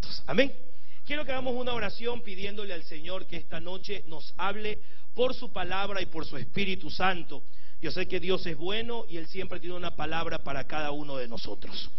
juntos. Amén. Quiero que hagamos una oración pidiéndole al Señor que esta noche nos hable por su palabra y por su Espíritu Santo. Yo sé que Dios es bueno y Él siempre tiene una palabra para cada uno de nosotros.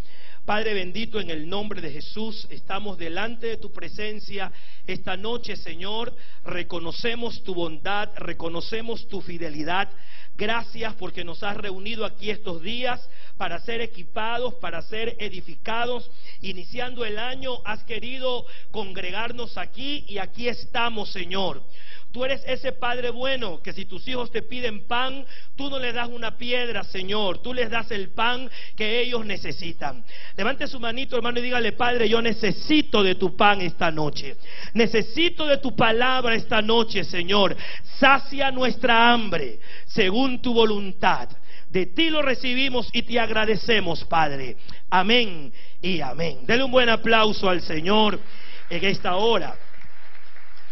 Padre bendito, en el nombre de Jesús, estamos delante de tu presencia esta noche, Señor. Reconocemos tu bondad, reconocemos tu fidelidad. Gracias porque nos has reunido aquí estos días para ser equipados, para ser edificados. Iniciando el año, has querido congregarnos aquí y aquí estamos, Señor. Tú eres ese Padre bueno que si tus hijos te piden pan, tú no les das una piedra, Señor. Tú les das el pan que ellos necesitan. Levante su manito, hermano, y dígale: Padre, yo necesito de tu pan esta noche. Necesito de tu palabra esta noche, Señor. Sacia nuestra hambre según tu voluntad. De ti lo recibimos y te agradecemos, Padre. Amén y amén. Dele un buen aplauso al Señor en esta hora.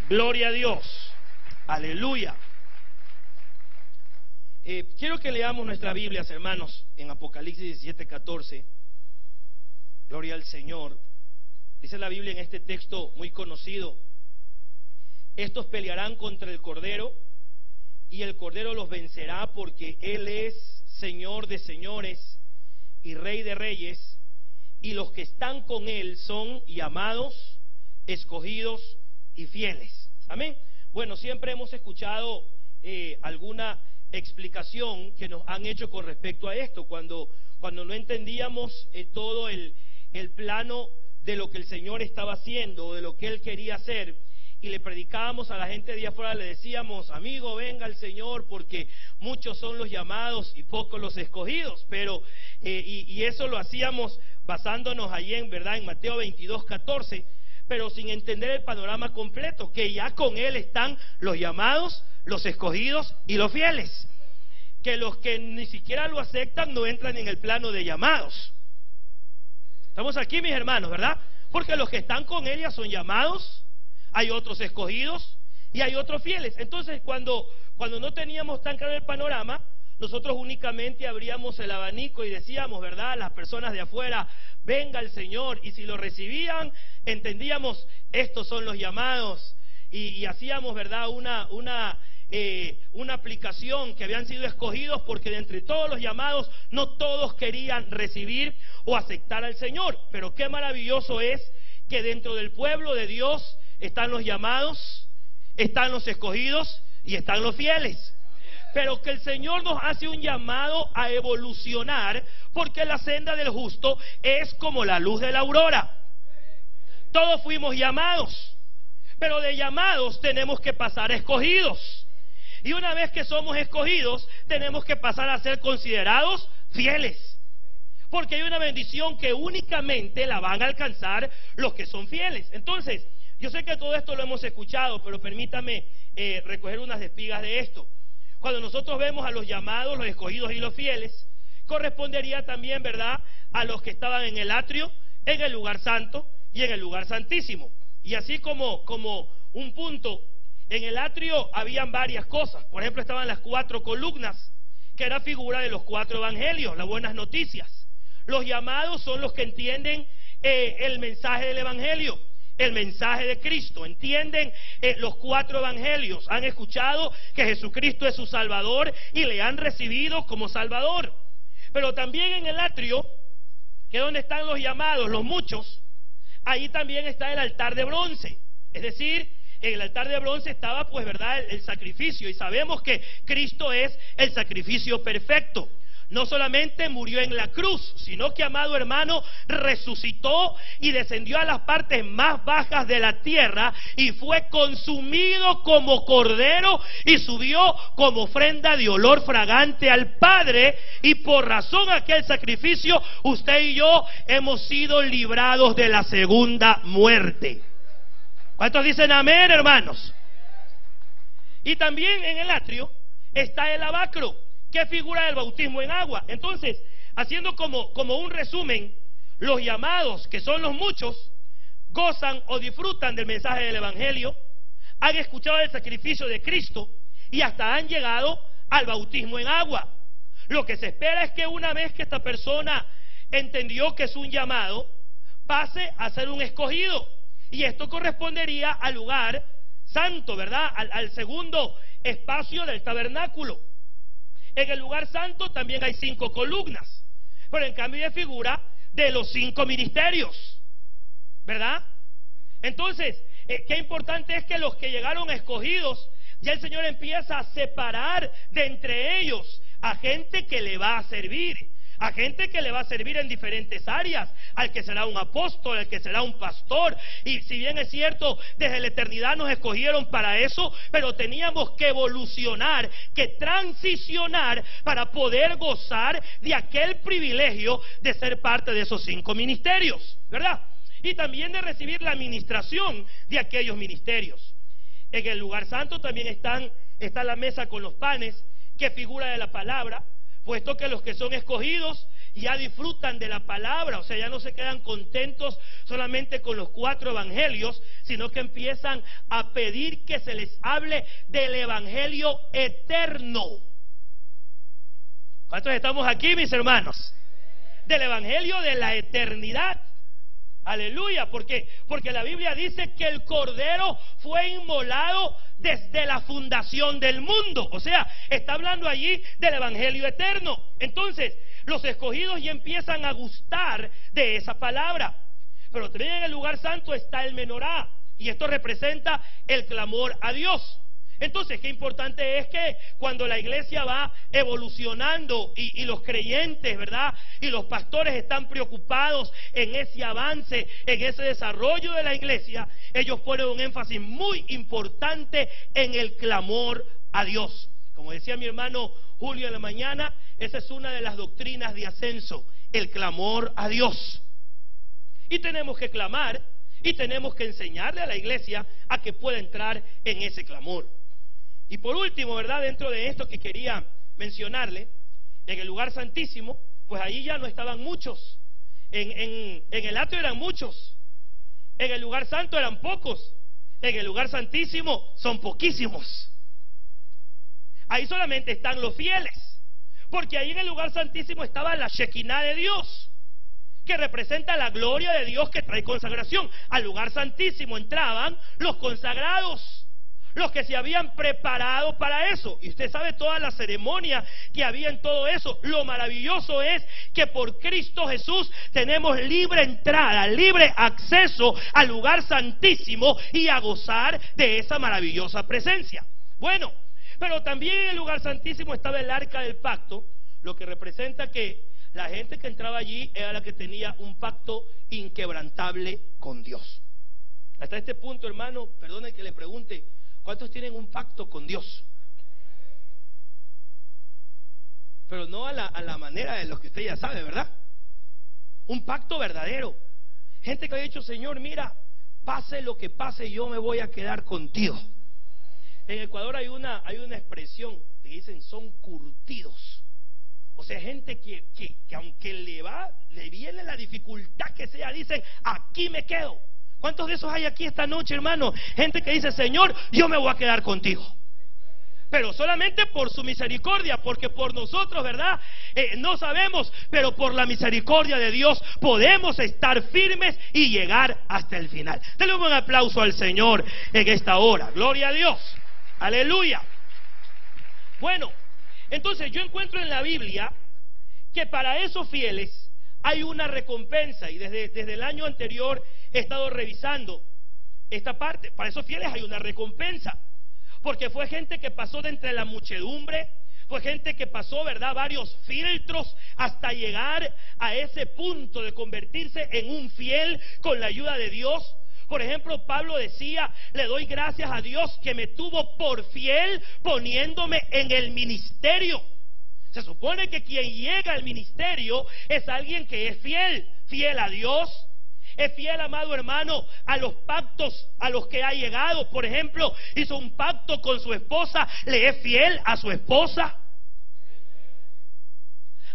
Gloria a Dios. Aleluya. Quiero que leamos nuestras Biblias, hermanos, en Apocalipsis 17:14. Gloria al Señor. Dice la Biblia en este texto muy conocido: estos pelearán contra el Cordero, y el Cordero los vencerá, porque Él es Señor de señores y Rey de reyes, y los que están con Él son llamados, escogidos y fieles. Amén. Bueno, siempre hemos escuchado alguna explicación que nos han hecho con respecto a esto, cuando no entendíamos todo el plano de lo que el Señor estaba haciendo, o de lo que Él quería hacer, y le predicábamos a la gente de afuera, le decíamos: amigo, venga el Señor, porque muchos son los llamados y pocos los escogidos. Pero y eso lo hacíamos basándonos allí en Mateo 22:14, pero sin entender el panorama completo, que ya con Él están los llamados, los escogidos y los fieles. Que los que ni siquiera lo aceptan no entran en el plano de llamados. Estamos aquí, mis hermanos, ¿verdad? Porque los que están con Él ya son llamados, hay otros escogidos y hay otros fieles. Entonces, cuando no teníamos tan claro el panorama, nosotros únicamente abríamos el abanico y decíamos, ¿verdad?, las personas de afuera: venga el Señor. Y si lo recibían, entendíamos: estos son los llamados. Y hacíamos, ¿verdad?, una aplicación, que habían sido escogidos, porque de entre todos los llamados no todos querían recibir o aceptar al Señor. Pero qué maravilloso es que dentro del pueblo de Dios están los llamados, están los escogidos y están los fieles. Pero que el Señor nos hace un llamado a evolucionar, porque la senda del justo es como la luz de la aurora. Todos fuimos llamados, pero de llamados tenemos que pasar a escogidos. Y una vez que somos escogidos, tenemos que pasar a ser considerados fieles. Porque hay una bendición que únicamente la van a alcanzar los que son fieles. Entonces, yo sé que todo esto lo hemos escuchado, pero permítame recoger unas espigas de esto. Cuando nosotros vemos a los llamados, los escogidos y los fieles, correspondería también, ¿verdad?, a los que estaban en el atrio, en el lugar santo y en el lugar santísimo. Y así como un punto, en el atrio habían varias cosas. Por ejemplo, estaban las 4 columnas, que era figura de los 4 evangelios, las buenas noticias. Los llamados son los que entienden el mensaje del evangelio, el mensaje de Cristo. Entienden los 4 evangelios, han escuchado que Jesucristo es su Salvador y le han recibido como Salvador. Pero también en el atrio, que es donde están los llamados, los muchos, ahí también está el altar de bronce. Es decir, en el altar de bronce estaba, pues, ¿verdad?, el sacrificio. Y sabemos que Cristo es el sacrificio perfecto. No solamente murió en la cruz, sino que, amado hermano, resucitó y descendió a las partes más bajas de la tierra y fue consumido como cordero y subió como ofrenda de olor fragante al Padre. Y por razón de aquel sacrificio, usted y yo hemos sido librados de la segunda muerte. ¿Cuántos dicen amén, hermanos? Y también en el atrio está el lavacro, que figura del bautismo en agua. Entonces, haciendo como un resumen, los llamados, que son los muchos, gozan o disfrutan del mensaje del evangelio, han escuchado el sacrificio de Cristo y hasta han llegado al bautismo en agua. Lo que se espera es que una vez que esta persona entendió que es un llamado, pase a ser un escogido. Y esto correspondería al lugar santo, ¿verdad? Al segundo espacio del tabernáculo. En el lugar santo también hay 5 columnas, pero en cambio de figura de los 5 ministerios, ¿verdad? Entonces, qué importante es que los que llegaron escogidos, ya el Señor empieza a separar de entre ellos a gente que le va a servir, a gente que le va a servir en diferentes áreas, al que será un apóstol, al que será un pastor. Y si bien es cierto, desde la eternidad nos escogieron para eso, pero teníamos que evolucionar, que transicionar para poder gozar de aquel privilegio de ser parte de esos 5 ministerios, ¿verdad? Y también de recibir la administración de aquellos ministerios. En el lugar santo también está la mesa con los panes, que figura de la palabra, puesto que los que son escogidos ya disfrutan de la palabra, o sea, ya no se quedan contentos solamente con los 4 evangelios, sino que empiezan a pedir que se les hable del evangelio eterno. ¿Cuántos estamos aquí, mis hermanos? Del evangelio de la eternidad. Aleluya, porque la Biblia dice que el Cordero fue inmolado desde la fundación del mundo. O sea, está hablando allí del evangelio eterno. Entonces, los escogidos ya empiezan a gustar de esa palabra. Pero también en el lugar santo está el menorá, y esto representa el clamor a Dios. Entonces, qué importante es que cuando la iglesia va evolucionando y los creyentes, ¿verdad?, y los pastores están preocupados en ese avance, en ese desarrollo de la iglesia, ellos ponen un énfasis muy importante en el clamor a Dios. Como decía mi hermano Julio en la mañana, esa es una de las doctrinas de ascenso, el clamor a Dios. Y tenemos que clamar y tenemos que enseñarle a la iglesia a que pueda entrar en ese clamor. Y por último, ¿verdad?, dentro de esto que quería mencionarle, en el lugar santísimo, pues ahí ya no estaban muchos. En el atrio eran muchos. En el lugar santo eran pocos. En el lugar santísimo son poquísimos. Ahí solamente están los fieles, porque ahí en el lugar santísimo estaba la Shekinah de Dios, que representa la gloria de Dios que trae consagración. Al lugar santísimo entraban los consagrados, los que se habían preparado para eso. Y usted sabe toda la ceremonia que había en todo eso. Lo maravilloso es que por Cristo Jesús tenemos libre entrada, libre acceso al lugar santísimo y a gozar de esa maravillosa presencia. Bueno, pero también en el lugar santísimo estaba el arca del pacto, lo que representa que la gente que entraba allí era la que tenía un pacto inquebrantable con Dios. Hasta este punto, hermano, perdone que le pregunte, ¿cuántos tienen un pacto con Dios? Pero no a la manera de los que usted ya sabe, ¿verdad? Un pacto verdadero. Gente que ha dicho, Señor, mira, pase lo que pase, yo me voy a quedar contigo. En Ecuador hay una expresión que dicen son curtidos. O sea, gente que aunque le viene la dificultad que sea, dicen, aquí me quedo. ¿Cuántos de esos hay aquí esta noche, hermano? Gente que dice, Señor, yo me voy a quedar contigo. Pero solamente por su misericordia, porque por nosotros, ¿verdad? No sabemos, pero por la misericordia de Dios podemos estar firmes y llegar hasta el final. Denle un aplauso al Señor en esta hora. Gloria a Dios. Aleluya. Bueno, entonces yo encuentro en la Biblia que para esos fieles hay una recompensa, y desde el año anterior he estado revisando esta parte. Para esos fieles hay una recompensa, porque fue gente que pasó de entre la muchedumbre, fue gente que pasó, ¿verdad?, varios filtros hasta llegar a ese punto de convertirse en un fiel con la ayuda de Dios. Por ejemplo, Pablo decía, le doy gracias a Dios que me tuvo por fiel poniéndome en el ministerio. Se supone que quien llega al ministerio es alguien que es fiel, fiel a Dios, es fiel, amado hermano, a los pactos a los que ha llegado. Por ejemplo, hizo un pacto con su esposa, le es fiel a su esposa.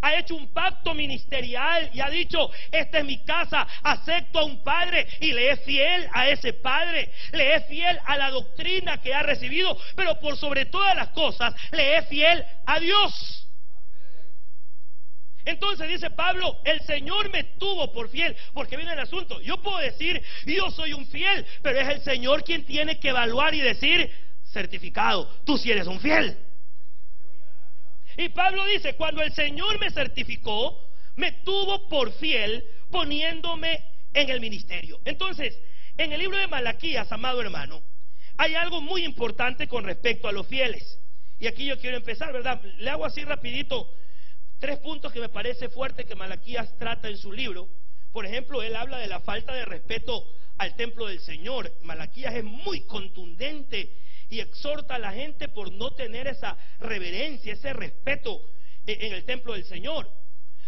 Ha hecho un pacto ministerial y ha dicho, esta es mi casa, acepto a un padre, y le es fiel a ese padre, le es fiel a la doctrina que ha recibido, pero por sobre todas las cosas le es fiel a Dios. Entonces dice Pablo, el Señor me tuvo por fiel, porque viene el asunto. Yo puedo decir, yo soy un fiel, pero es el Señor quien tiene que evaluar y decir, certificado, tú sí eres un fiel. Y Pablo dice, cuando el Señor me certificó, me tuvo por fiel, poniéndome en el ministerio. Entonces, en el libro de Malaquías, amado hermano, hay algo muy importante con respecto a los fieles. Y aquí yo quiero empezar, ¿verdad? Le hago así rapidito 3 puntos que me parece fuerte que Malaquías trata en su libro. Por ejemplo, él habla de la falta de respeto al templo del Señor. Malaquías es muy contundente y exhorta a la gente por no tener esa reverencia, ese respeto en el templo del Señor.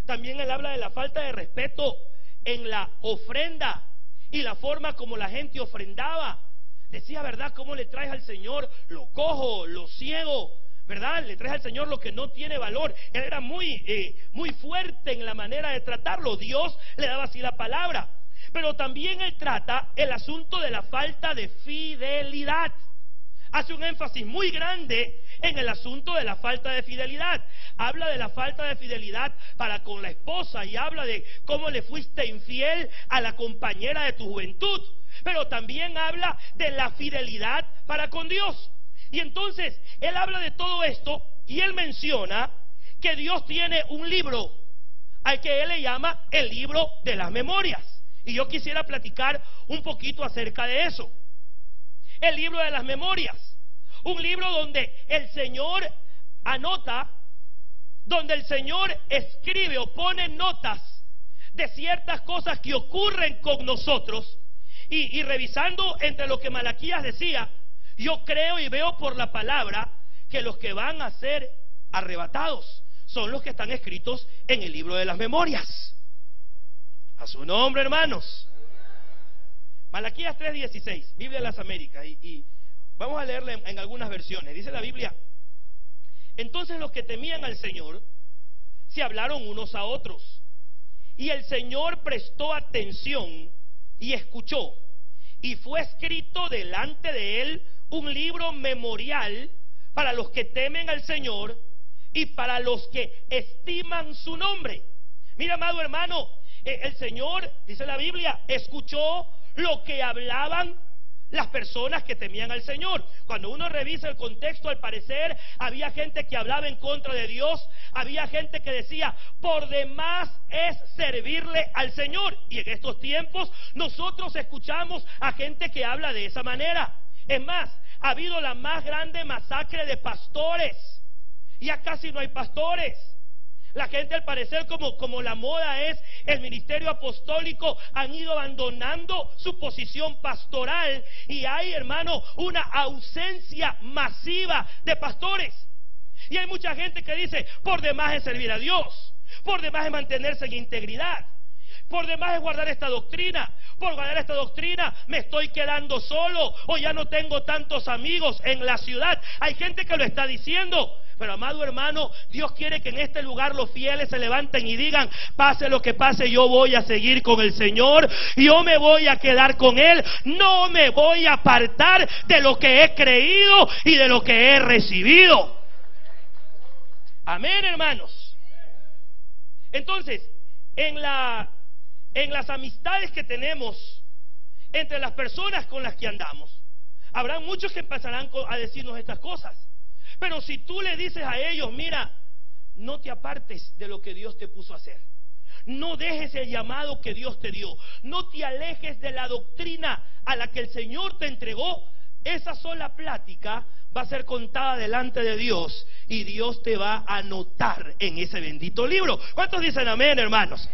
También él habla de la falta de respeto en la ofrenda y la forma como la gente ofrendaba. Decía, ¿verdad?, cómo le traes al Señor lo cojo, lo ciego, ¿verdad? Le traes al Señor lo que no tiene valor. Él era muy fuerte en la manera de tratarlo. Dios le daba así la palabra. Pero también él trata el asunto de la falta de fidelidad. Hace un énfasis muy grande en el asunto de la falta de fidelidad. Habla de la falta de fidelidad para con la esposa y habla de cómo le fuiste infiel a la compañera de tu juventud. Pero también habla de la fidelidad para con Dios. Y entonces él habla de todo esto y él menciona que Dios tiene un libro al que él le llama el libro de las memorias. Y yo quisiera platicar un poquito acerca de eso. El libro de las memorias, un libro donde el Señor anota, donde el Señor escribe o pone notas de ciertas cosas que ocurren con nosotros. Y revisando entre lo que Malaquías decía, yo creo y veo por la palabra que los que van a ser arrebatados son los que están escritos en el libro de las memorias. A su nombre, hermanos. Malaquías 3:16, Biblia de las Américas, y vamos a leerla en algunas versiones. Dice la Biblia: entonces los que temían al Señor se hablaron unos a otros, y el Señor prestó atención y escuchó, y fue escrito delante de él un libro memorial para los que temen al Señor y para los que estiman su nombre. Mira, amado hermano, el Señor, dice la Biblia, escuchó lo que hablaban las personas que temían al Señor. Cuando uno revisa el contexto, al parecer había gente que hablaba en contra de Dios, había gente que decía, por demás es servirle al Señor. Y en estos tiempos nosotros escuchamos a gente que habla de esa manera. Es más, ha habido la más grande masacre de pastores. Ya casi no hay pastores. La gente, al parecer, como la moda es el ministerio apostólico, han ido abandonando su posición pastoral y hay, hermano, una ausencia masiva de pastores. Y hay mucha gente que dice, por demás es servir a Dios, por demás es mantenerse en integridad, por demás es guardar esta doctrina. Por guardar esta doctrina me estoy quedando solo, o ya no tengo tantos amigos en la ciudad. Hay gente que lo está diciendo. Pero, amado hermano, Dios quiere que en este lugar los fieles se levanten y digan, pase lo que pase, yo voy a seguir con el Señor, yo me voy a quedar con Él, no me voy a apartar de lo que he creído y de lo que he recibido. Amén, hermanos. Entonces, en las amistades que tenemos, entre las personas con las que andamos, habrá muchos que empezarán a decirnos estas cosas. Pero si tú le dices a ellos, mira, no te apartes de lo que Dios te puso a hacer, no dejes el llamado que Dios te dio, no te alejes de la doctrina a la que el Señor te entregó, esa sola plática va a ser contada delante de Dios y Dios te va a anotar en ese bendito libro. ¿Cuántos dicen amén, hermanos?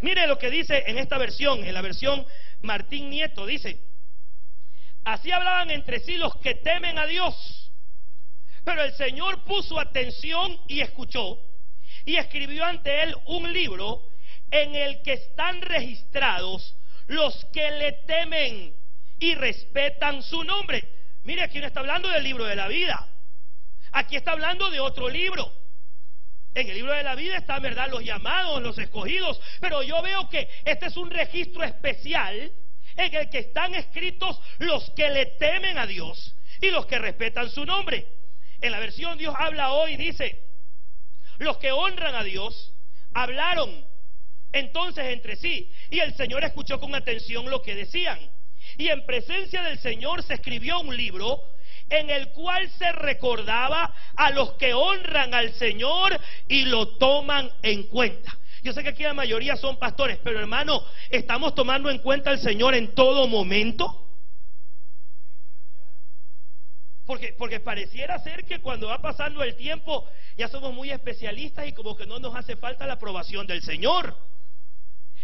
Mire lo que dice en esta versión, en la versión Martín Nieto, dice: así hablaban entre sí los que temen a Dios. Pero el Señor puso atención y escuchó, y escribió ante él un libro en el que están registrados los que le temen y respetan su nombre. Mire, aquí no está hablando del libro de la vida, aquí está hablando de otro libro. En el libro de la vida están, ¿verdad?, los llamados, los escogidos, pero yo veo que este es un registro especial en el que están escritos los que le temen a Dios y los que respetan su nombre. En la versión Dios habla hoy dice: los que honran a Dios Hablaron entonces entre sí, y el Señor escuchó con atención lo que decían. Y en presencia del Señor se escribió un libro en el cual se recordaba a los que honran al Señor y lo toman en cuenta. Yo sé que aquí la mayoría son pastores, pero hermano, ¿estamos tomando en cuenta al Señor en todo momento? Porque pareciera ser que cuando va pasando el tiempo ya somos muy especialistas y como que no nos hace falta la aprobación del Señor.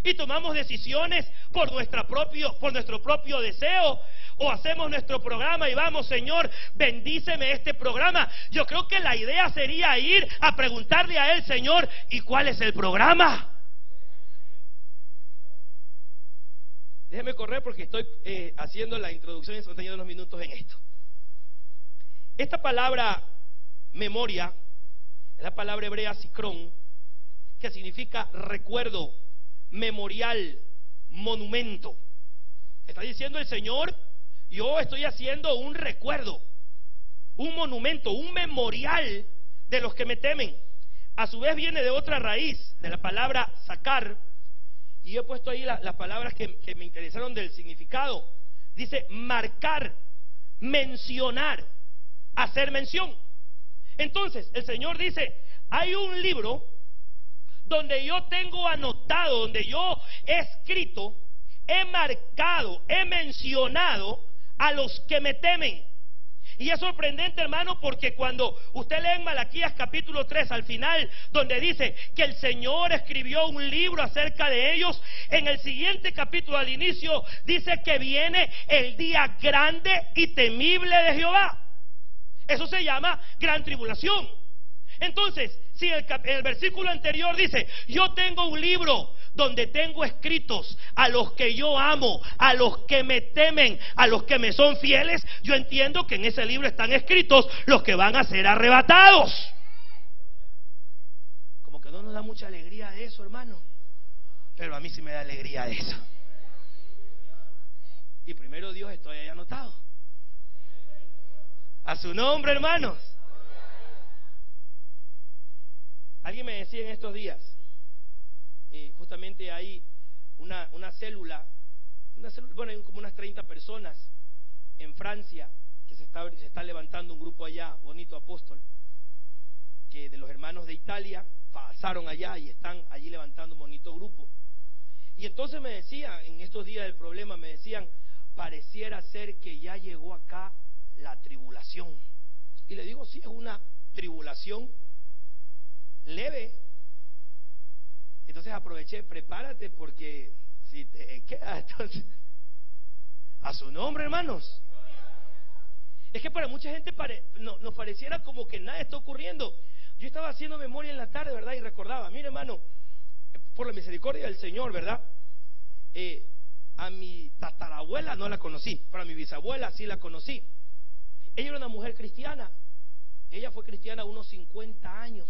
Y tomamos decisiones por nuestro propio deseo, o hacemos nuestro programa y vamos, Señor, bendíceme este programa. Yo creo que la idea sería ir a preguntarle a Él, Señor, ¿y cuál es el programa? Déjeme correr porque estoy haciendo la introducción y estoy teniendo unos minutos en esto. Esta palabra memoria es la palabra hebrea sikrón, que significa recuerdo, memorial, monumento. Está diciendo el Señor, yo estoy haciendo un recuerdo, un monumento, un memorial de los que me temen. A su vez viene de otra raíz, de la palabra sacar, y yo he puesto ahí las palabras que me interesaron del significado. Dice marcar, mencionar, hacer mención. Entonces el Señor dice, hay un libro donde yo tengo anotado, donde yo he escrito, he marcado, he mencionado a los que me temen. Y es sorprendente, hermano, porque cuando usted lee en Malaquías capítulo 3 al final, donde dice que el Señor escribió un libro acerca de ellos, en el siguiente capítulo al inicio dice que viene el día grande y temible de Jehová. Eso se llama gran tribulación. Entonces, si el versículo anterior dice, yo tengo un libro donde tengo escritos a los que yo amo, a los que me temen, a los que me son fieles, yo entiendo que en ese libro están escritos los que van a ser arrebatados. Como que no nos da mucha alegría de eso, hermano, pero a mí sí me da alegría de eso. Y primero Dios, estoy ahí anotado. A su nombre, hermanos. Alguien me decía en estos días, justamente hay una célula, bueno, hay como unas 30 personas en Francia, que se está levantando un grupo allá, bonito apóstol, que de los hermanos de Italia pasaron allá y están allí levantando un bonito grupo. Y entonces me decían, en estos días del problema, me decían, pareciera ser que ya llegó acá la tribulación. Y le digo, sí, es una tribulación leve. Entonces aproveché, prepárate, porque si te queda, entonces, a su nombre, hermanos. Es que para mucha gente nos pareciera como que nada está ocurriendo. Yo estaba haciendo memoria en la tarde, ¿verdad? Y recordaba, mire, hermano, por la misericordia del Señor, ¿verdad? A mi tatarabuela no la conocí, pero a mi bisabuela sí la conocí. Ella era una mujer cristiana. Ella fue cristiana unos 50 años.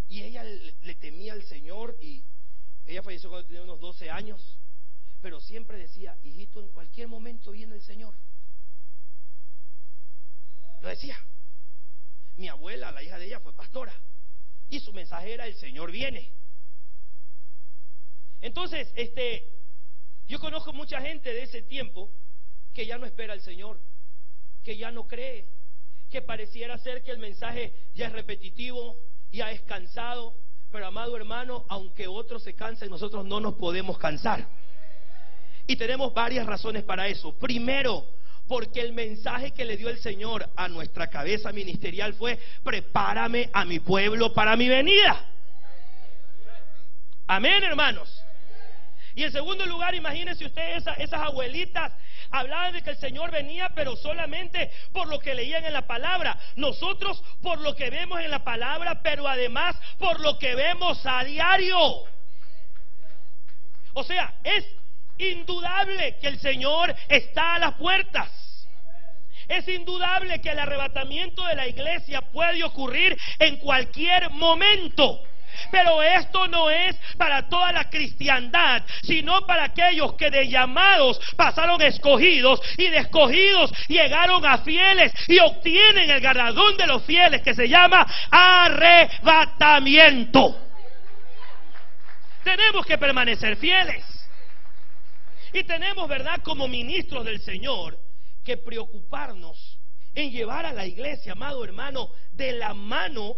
Y ella le temía al Señor, y ella falleció cuando tenía unos 12 años, pero siempre decía, hijito, en cualquier momento viene el Señor. Lo decía. Mi abuela, la hija de ella, fue pastora, y su mensaje era, el Señor viene. Entonces, yo conozco mucha gente de ese tiempo que ya no espera al Señor, que ya no cree, que pareciera ser que el mensaje ya es repetitivo, ya es cansado. Pero amado hermano, aunque otros se cansen, nosotros no nos podemos cansar. Y tenemos varias razones para eso. Primero, porque el mensaje que le dio el Señor a nuestra cabeza ministerial fue: prepárame a mi pueblo para mi venida. Amén, hermanos. Y en segundo lugar, imagínense ustedes esas abuelitas hablaban de que el Señor venía, pero solamente por lo que leían en la palabra. Nosotros por lo que vemos en la palabra, pero además por lo que vemos a diario. O sea, es indudable que el Señor está a las puertas. Es indudable que el arrebatamiento de la iglesia puede ocurrir en cualquier momento. Pero esto no es para toda la cristiandad, sino para aquellos que de llamados pasaron escogidos, y de escogidos llegaron a fieles y obtienen el galardón de los fieles, que se llama arrebatamiento. Tenemos que permanecer fieles. Y tenemos, ¿verdad?, como ministros del Señor, que preocuparnos en llevar a la iglesia, amado hermano, de la mano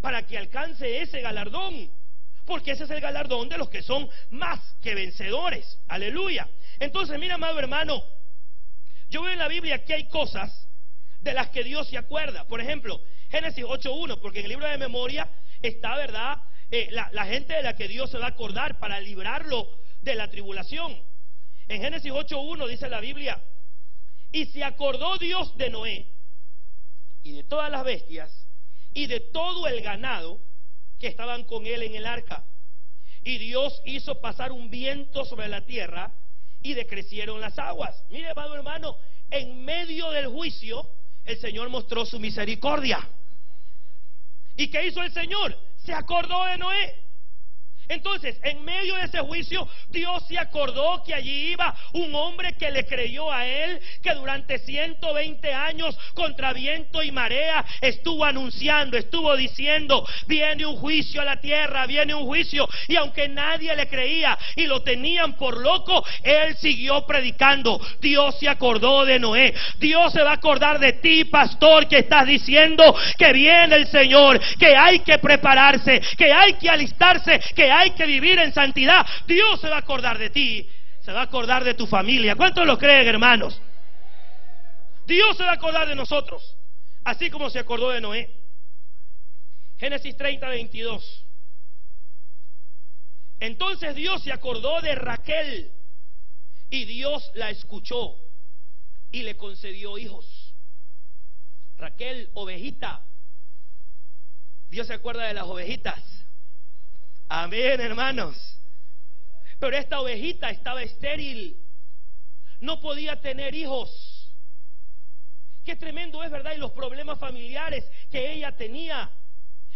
para que alcance ese galardón. Porque ese es el galardón de los que son más que vencedores. Aleluya. Entonces, mira, amado hermano, yo veo en la Biblia que hay cosas de las que Dios se acuerda. Por ejemplo, Génesis 8:1, porque en el libro de memoria está, ¿verdad?, la gente de la que Dios se va a acordar para librarlo de la tribulación. En Génesis 8:1 dice la Biblia: y se acordó Dios de Noé y de todas las bestias y de todo el ganado que estaban con él en el arca. Y Dios hizo pasar un viento sobre la tierra y decrecieron las aguas. Mire, amado hermano, en medio del juicio el Señor mostró su misericordia. ¿Y qué hizo el Señor? Se acordó de Noé. Entonces, en medio de ese juicio, Dios se acordó que allí iba un hombre que le creyó a él, que durante 120 años, contra viento y marea, estuvo anunciando, estuvo diciendo: viene un juicio a la tierra, viene un juicio. Y aunque nadie le creía y lo tenían por loco, él siguió predicando. Dios se acordó de Noé. Dios se va a acordar de ti, pastor, que estás diciendo que viene el Señor, que hay que prepararse, que hay que alistarse, que hay que vivir en santidad. Dios se va a acordar de ti, se va a acordar de tu familia. ¿Cuántos lo creen, hermanos? Dios se va a acordar de nosotros, así como se acordó de Noé. Génesis 30:22. Entonces Dios se acordó de Raquel y Dios la escuchó y le concedió hijos. Raquel, ovejita. Dios se acuerda de las ovejitas. Amén, hermanos. Pero esta ovejita estaba estéril, no podía tener hijos. Qué tremendo es, ¿verdad? Y los problemas familiares que ella tenía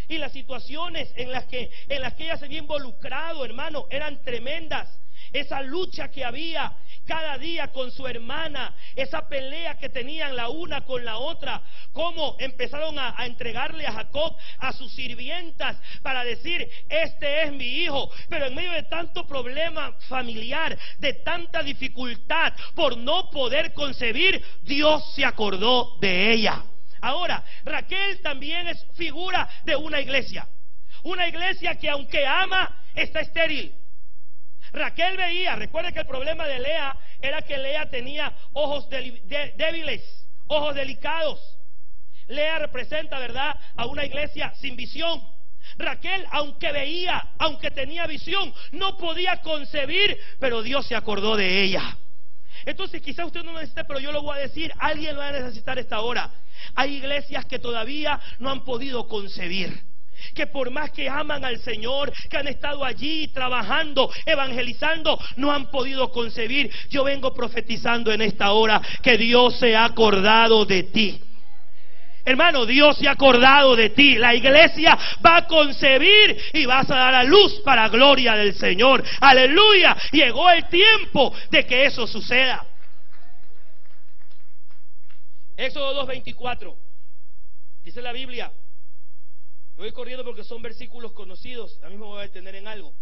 y las situaciones en las que ella se había involucrado, hermano, eran tremendas. Esa lucha que había cada día con su hermana, esa pelea que tenían la una con la otra, cómo empezaron a entregarle a Jacob a sus sirvientas para decir: este es mi hijo. Pero en medio de tanto problema familiar, de tanta dificultad por no poder concebir, Dios se acordó de ella. Ahora, Raquel también es figura de una iglesia que aunque ama, está estéril. Raquel veía, recuerden que el problema de Lea era que Lea tenía ojos débiles, ojos delicados. Lea representa, ¿verdad?, a una iglesia sin visión. Raquel, aunque veía, aunque tenía visión, no podía concebir, pero Dios se acordó de ella. Entonces quizá usted no lo necesite, pero yo lo voy a decir, alguien lo va a necesitar esta hora. Hay iglesias que todavía no han podido concebir, que por más que aman al Señor, que han estado allí trabajando, evangelizando, no han podido concebir. Yo vengo profetizando en esta hora que Dios se ha acordado de ti. Hermano, Dios se ha acordado de ti. La iglesia va a concebir y vas a dar a luz para gloria del Señor. Aleluya. Llegó el tiempo de que eso suceda. Éxodo 2:24 dice la Biblia. Me voy corriendo porque son versículos conocidos. A mí me voy a detener en algo.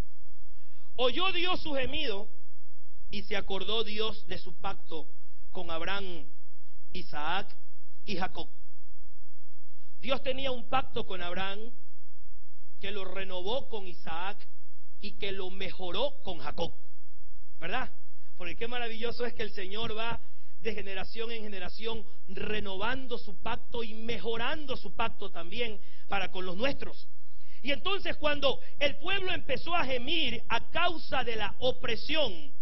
Oyó Dios su gemido y se acordó Dios de su pacto con Abraham, Isaac y Jacob. Dios tenía un pacto con Abraham, que lo renovó con Isaac y que lo mejoró con Jacob, ¿verdad? Porque qué maravilloso es que el Señor va de generación en generación renovando su pacto y mejorando su pacto también para con los nuestros. Y entonces, cuando el pueblo empezó a gemir a causa de la opresión,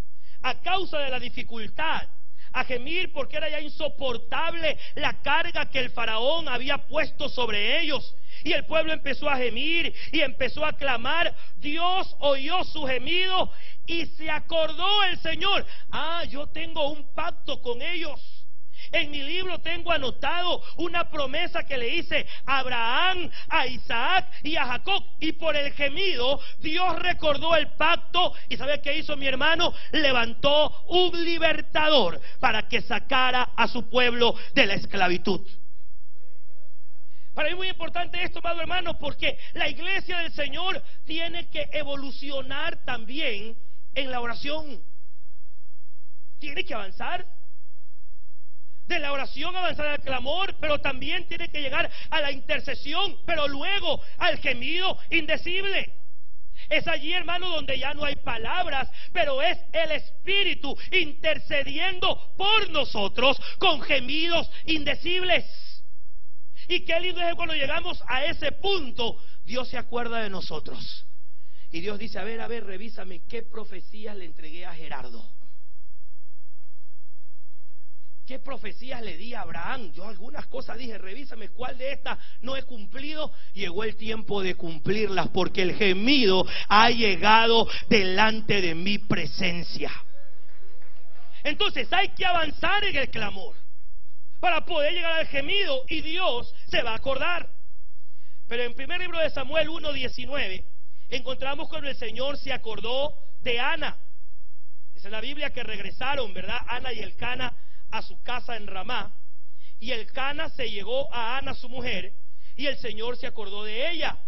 a causa de la dificultad, a gemir porque era ya insoportable la carga que el faraón había puesto sobre ellos, y el pueblo empezó a gemir y empezó a clamar, Dios oyó su gemido y se acordó el Señor. Yo tengo un pacto con ellos. En mi libro tengo anotado una promesa que le hice a Abraham, a Isaac y a Jacob. Y por el gemido Dios recordó el pacto. ¿Y sabe qué hizo mi hermano? Levantó un libertador para que sacara a su pueblo de la esclavitud. Para mí es muy importante esto, amado hermano, porque la iglesia del Señor tiene que evolucionar también en la oración. Tiene que avanzar. De la oración avanzar al clamor, pero también tiene que llegar a la intercesión, pero luego al gemido indecible. Es allí, hermano, donde ya no hay palabras, pero es el Espíritu intercediendo por nosotros con gemidos indecibles. Y qué lindo es cuando llegamos a ese punto, Dios se acuerda de nosotros. Y Dios dice, a ver, revísame qué profecías le entregué a Gerardo. ¿Qué profecías le di a Abraham? Yo algunas cosas dije, revísame cuál de estas no he cumplido. Llegó el tiempo de cumplirlas, porque el gemido ha llegado delante de mi presencia. Entonces hay que avanzar en el clamor para poder llegar al gemido, y Dios se va a acordar. Pero en primer libro de Samuel 1:19 encontramos cuando el Señor se acordó de Ana. Dice la Biblia que regresaron, ¿verdad? Ana y Elcana a su casa en Ramá, y Elcana se llegó a Ana su mujer, y el Señor se acordó de ella.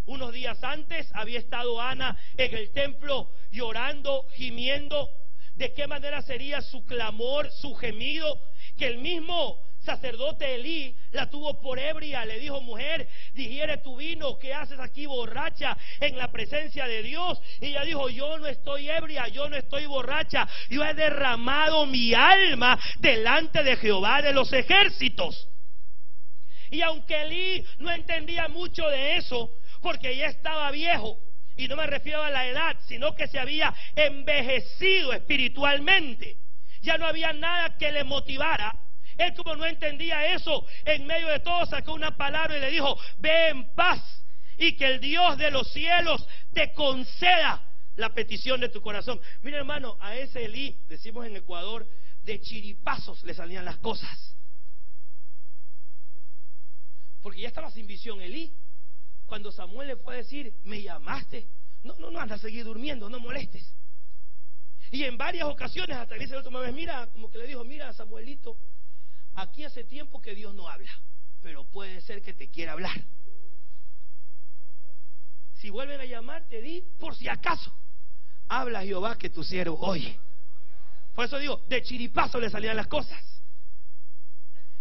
Unos días antes había estado Ana en el templo llorando, gimiendo. ¿De qué manera sería su clamor, su gemido? Que el mismo sacerdote Elí la tuvo por ebria. Le dijo, mujer, digiere tu vino, ¿qué haces aquí borracha en la presencia de Dios? Y ella dijo, yo no estoy ebria, yo no estoy borracha, yo he derramado mi alma delante de Jehová de los ejércitos. Y aunque Elí no entendía mucho de eso, porque ya estaba viejo, y no me refiero a la edad, sino que se había envejecido espiritualmente, ya no había nada que le motivara. Él, como no entendía eso, en medio de todo sacó una palabra y le dijo, ve en paz, y que el Dios de los cielos te conceda la petición de tu corazón. Mira, hermano, a ese Elí, decimos en Ecuador, de chiripazos le salían las cosas, porque ya estaba sin visión Elí. Cuando Samuel le fue a decir, me llamaste, no, anda a seguir durmiendo, no molestes. Y en varias ocasiones, hasta le dice la última vez, mira, como que le dijo, mira, Samuelito, aquí hace tiempo que Dios no habla, pero puede ser que te quiera hablar. Si vuelven a llamarte, di, por si acaso, habla Jehová que tu siervo oye. Por eso digo, de chiripazo le salían las cosas.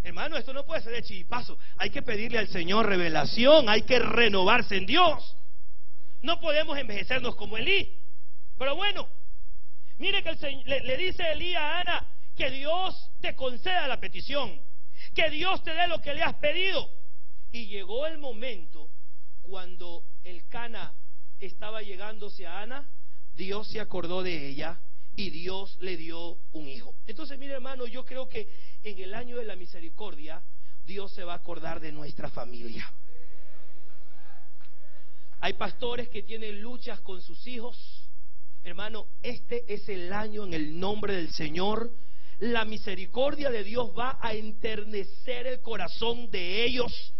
Hermano, esto no puede ser de chiripazo. Hay que pedirle al Señor revelación, hay que renovarse en Dios. No podemos envejecernos como Elí. Pero bueno, mire que le dice Elí a Ana, que Dios te conceda la petición, que Dios te dé lo que le has pedido. Y llegó el momento cuando Elcana estaba llegándose a Ana, Dios se acordó de ella y Dios le dio un hijo. Entonces, mire, hermano, yo creo que en el año de la misericordia Dios se va a acordar de nuestra familia. Hay pastores que tienen luchas con sus hijos. Hermano, este es el año, en el nombre del Señor, la misericordia de Dios va a enternecer el corazón de ellos.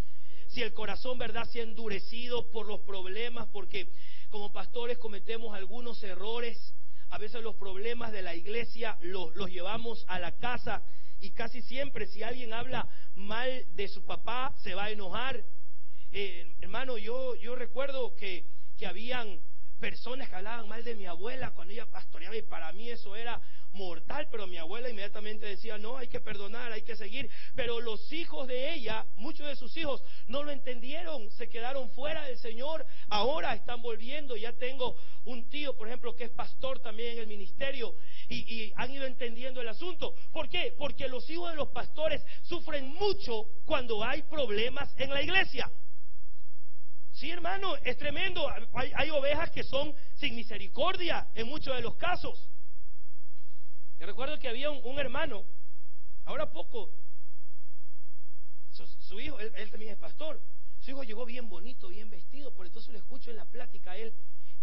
Si el corazón, verdad, se ha endurecido por los problemas, porque como pastores cometemos algunos errores. A veces los problemas de la iglesia los llevamos a la casa, y casi siempre si alguien habla mal de su papá se va a enojar. Hermano, yo recuerdo que habían personas que hablaban mal de mi abuela cuando ella pastoreaba, y para mí eso era mortal, pero mi abuela inmediatamente decía, no, hay que perdonar, hay que seguir. Pero los hijos de ella, muchos de sus hijos no lo entendieron, se quedaron fuera del Señor, ahora están volviendo. Ya tengo un tío, por ejemplo, que es pastor también en el ministerio, y han ido entendiendo el asunto. ¿Por qué? Porque los hijos de los pastores sufren mucho cuando hay problemas en la iglesia. Sí, hermano, es tremendo. Hay ovejas que son sin misericordia en muchos de los casos. Yo recuerdo que había un hermano, ahora poco, su hijo, él también es pastor. Su hijo llegó bien bonito, bien vestido, por entonces lo escucho en la plática a él,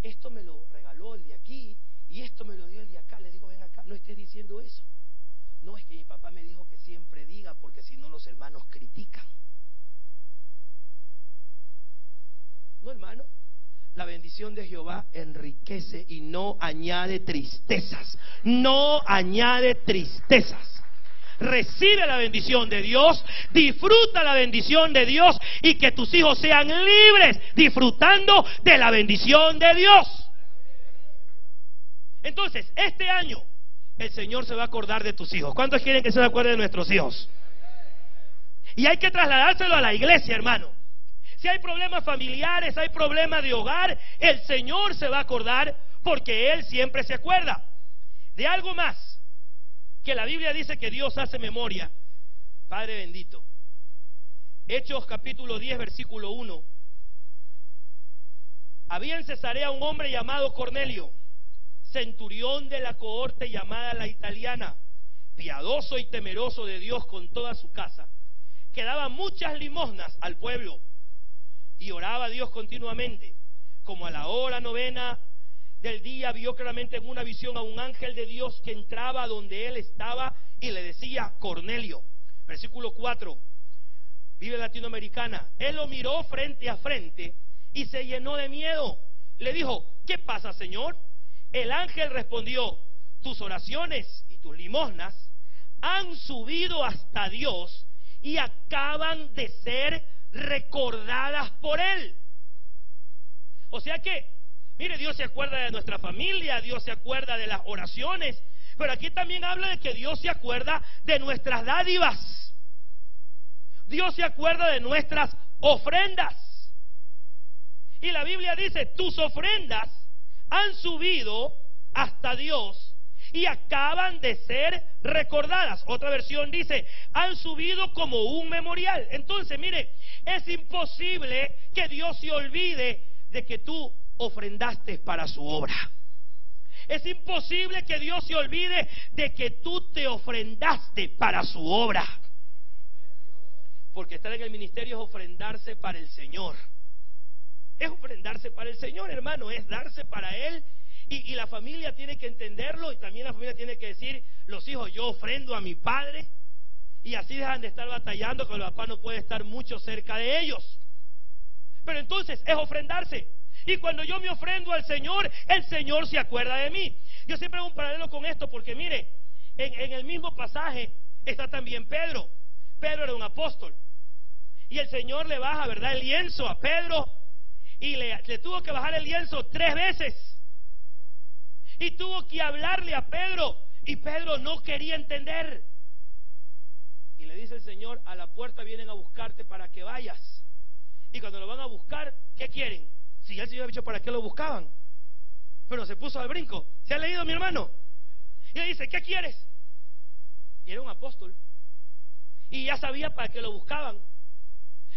esto me lo regaló el de aquí y esto me lo dio el de acá. Le digo, ven acá, no estés diciendo eso. No, es que mi papá me dijo que siempre diga, porque si no los hermanos critican. No, hermano, la bendición de Jehová enriquece y no añade tristezas. No añade tristezas. recibe la bendición de Dios, disfruta la bendición de Dios y que tus hijos sean libres disfrutando de la bendición de Dios. Entonces, este año el Señor se va a acordar de tus hijos. ¿Cuántos quieren que se acuerde de nuestros hijos? Y hay que trasladárselo a la iglesia, hermano. Si hay problemas familiares, hay problemas de hogar, el Señor se va a acordar porque Él siempre se acuerda de algo más que la Biblia dice que Dios hace memoria. Padre bendito. Hechos capítulo 10 versículo 1. Había en Cesarea un hombre llamado Cornelio, centurión de la cohorte llamada la italiana, piadoso y temeroso de Dios con toda su casa, que daba muchas limosnas al pueblo y oraba a Dios continuamente. Como a la hora 9 del día vio claramente en una visión a un ángel de Dios que entraba donde él estaba y le decía: Cornelio. Versículo 4, Biblia latinoamericana. Él lo miró frente a frente y se llenó de miedo. Le dijo: ¿qué pasa, Señor? El ángel respondió: tus oraciones y tus limosnas han subido hasta Dios y acaban de ser recordadas por Él. O sea que, mire, Dios se acuerda de nuestra familia, Dios se acuerda de las oraciones, pero aquí también habla de que Dios se acuerda de nuestras dádivas. Dios se acuerda de nuestras ofrendas. Y la Biblia dice: tus ofrendas han subido hasta Dios y acaban de ser recordadas. Otra versión dice: han subido como un memorial. Entonces, mire, es imposible que Dios se olvide de que tú ofrendaste para su obra. Es imposible que Dios se olvide de que tú te ofrendaste para su obra. Porque estar en el ministerio es ofrendarse para el Señor. Es ofrendarse para el Señor, hermano, es darse para Él. Y la familia tiene que entenderlo, y también la familia tiene que decir: los hijos, yo ofrendo a mi padre. Y así dejan de estar batallando cuando el papá no puede estar mucho cerca de ellos. Pero entonces es ofrendarse. Y cuando yo me ofrendo al Señor, el Señor se acuerda de mí. Yo siempre hago un paralelo con esto, porque mire, en el mismo pasaje está también Pedro. Pedro era un apóstol, y el Señor le baja, ¿verdad?, el lienzo a Pedro, y le tuvo que bajar el lienzo 3 veces, y tuvo que hablarle a Pedro, y Pedro no quería entender. Y le dice el Señor: a la puerta vienen a buscarte para que vayas. Y cuando lo van a buscar, ¿qué quieren? Si ya el Señor ha dicho para qué lo buscaban, pero se puso al brinco. ¿Se ha leído, mi hermano? Y le dice: ¿qué quieres? Y era un apóstol, y ya sabía para qué lo buscaban.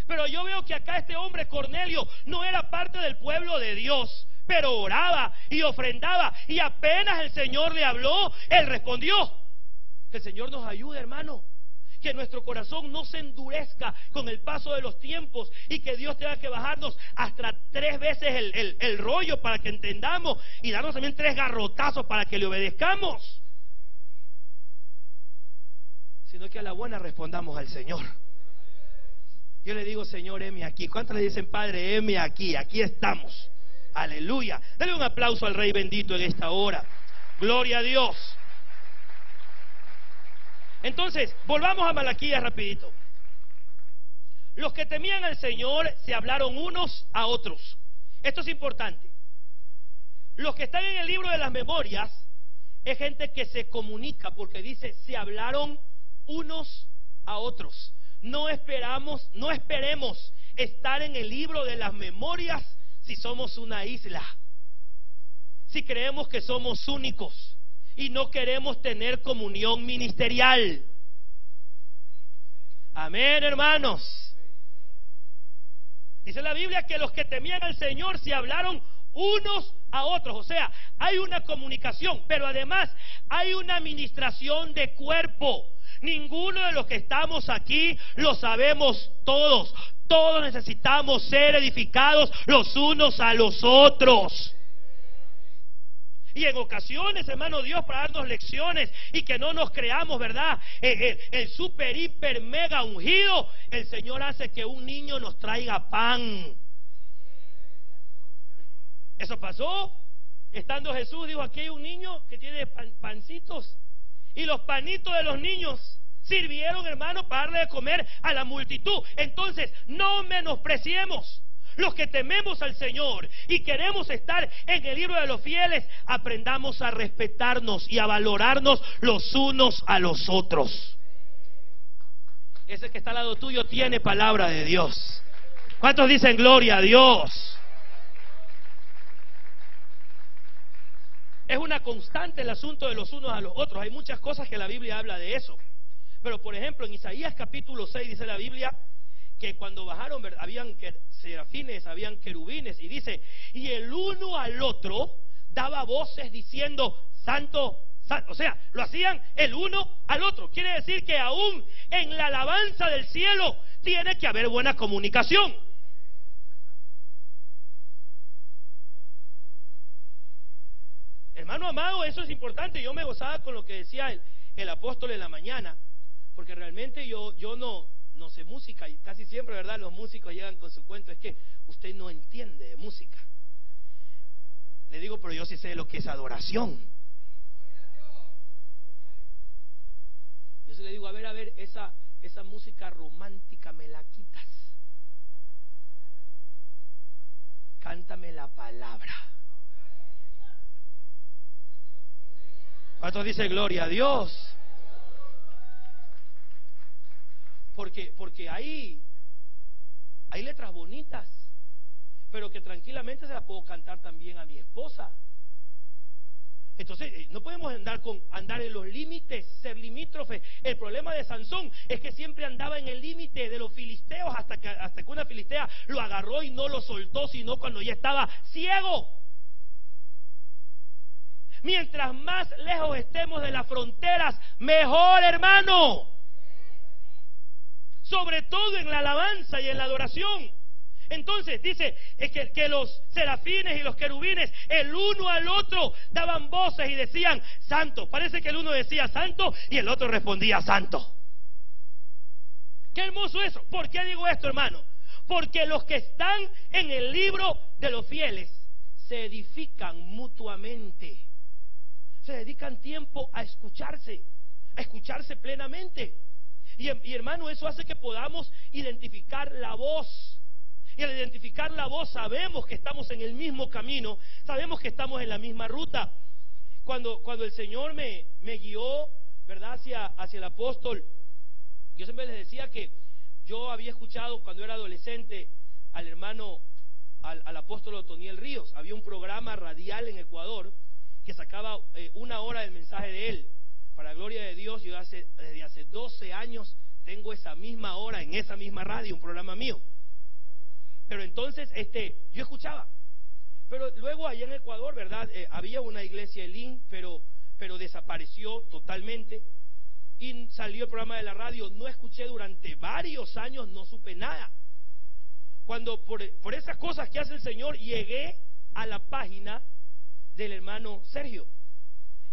Pero yo veo que acá este hombre Cornelio no era parte del pueblo de Dios, pero oraba y ofrendaba, y apenas el Señor le habló, él respondió. Que el Señor nos ayude, hermano, que nuestro corazón no se endurezca con el paso de los tiempos, y que Dios tenga que bajarnos hasta 3 veces el rollo para que entendamos, y darnos también 3 garrotazos para que le obedezcamos, sino que a la buena respondamos al Señor. Yo le digo: Señor, heme aquí. ¿Cuántos le dicen: Padre, heme aquí? Aquí estamos. Aleluya. Dale un aplauso al Rey bendito en esta hora. Gloria a Dios. Entonces, volvamos a Malaquías rapidito. Los que temían al Señor se hablaron unos a otros. Esto es importante. Los que están en el libro de las memorias es gente que se comunica, porque dice: se hablaron unos a otros. No esperemos estar en el libro de las memorias si somos una isla, si creemos que somos únicos y no queremos tener comunión ministerial. Amén, hermanos. Dice la Biblia que los que temían al Señor se hablaron unos a otros. O sea, hay una comunicación, pero además hay una administración de cuerpo. Ninguno de los que estamos aquí lo sabemos todos. Todos necesitamos ser edificados los unos a los otros. Y en ocasiones, hermano, Dios, para darnos lecciones y que no nos creamos, ¿verdad?, el super, hiper, mega ungido, el Señor hace que un niño nos traiga pan. Eso pasó. Estando Jesús, dijo: aquí hay un niño que tiene pancitos, y los panitos de los niños Sirvieron, hermano, para darle de comer a la multitud. Entonces, no menospreciemos. Los que tememos al Señor y queremos estar en el libro de los fieles, aprendamos a respetarnos y a valorarnos los unos a los otros. Ese que está al lado tuyo tiene palabra de Dios. ¿Cuántos dicen gloria a Dios? Es una constante el asunto de los unos a los otros. Hay muchas cosas que la Biblia habla de eso. Pero por ejemplo, en Isaías capítulo 6 dice la Biblia que cuando bajaron habían serafines, habían querubines, y dice, y el uno al otro daba voces diciendo, santo, santo. O sea, lo hacían el uno al otro. Quiere decir que aún en la alabanza del cielo tiene que haber buena comunicación. Hermano amado, eso es importante. Yo me gozaba con lo que decía el apóstol en la mañana, porque realmente yo no sé música, y casi siempre, ¿verdad?, los músicos llegan con su cuento, es que usted no entiende de música. Le digo, pero yo sí sé lo que es adoración. Yo sí le digo, a ver, esa música romántica me la quitas. Cántame la palabra. ¿Cuántos dicen gloria a Dios? Porque hay letras bonitas, pero que tranquilamente se las puedo cantar también a mi esposa. Entonces no podemos andar en los límites, ser limítrofes. El problema de Sansón es que siempre andaba en el límite de los filisteos hasta que una filistea lo agarró y no lo soltó, sino cuando ya estaba ciego. Mientras más lejos estemos de las fronteras, mejor, hermano. Sobre todo en la alabanza y en la adoración. Entonces dice que los serafines y los querubines, el uno al otro, daban voces y decían santo. Parece que el uno decía santo y el otro respondía santo. Qué hermoso eso. ¿Por qué digo esto, hermano? Porque los que están en el libro de los fieles se edifican mutuamente. Se dedican tiempo a escucharse plenamente. Y hermano, eso hace que podamos identificar la voz. Y al identificar la voz sabemos que estamos en el mismo camino, sabemos que estamos en la misma ruta. Cuando el Señor me guió, ¿verdad?, hacia el apóstol, yo siempre les decía que yo había escuchado cuando era adolescente al apóstol Otoniel Ríos. Había un programa radial en Ecuador que sacaba 1 hora del mensaje de él. Para la gloria de Dios, yo desde hace 12 años tengo esa misma hora en esa misma radio, un programa mío. Pero entonces yo escuchaba. Pero luego allá en Ecuador, ¿verdad?, había una iglesia Elim, pero desapareció totalmente. Y salió el programa de la radio. No escuché durante varios años, no supe nada. Cuando por esas cosas que hace el Señor, llegué a la página del hermano Sergio.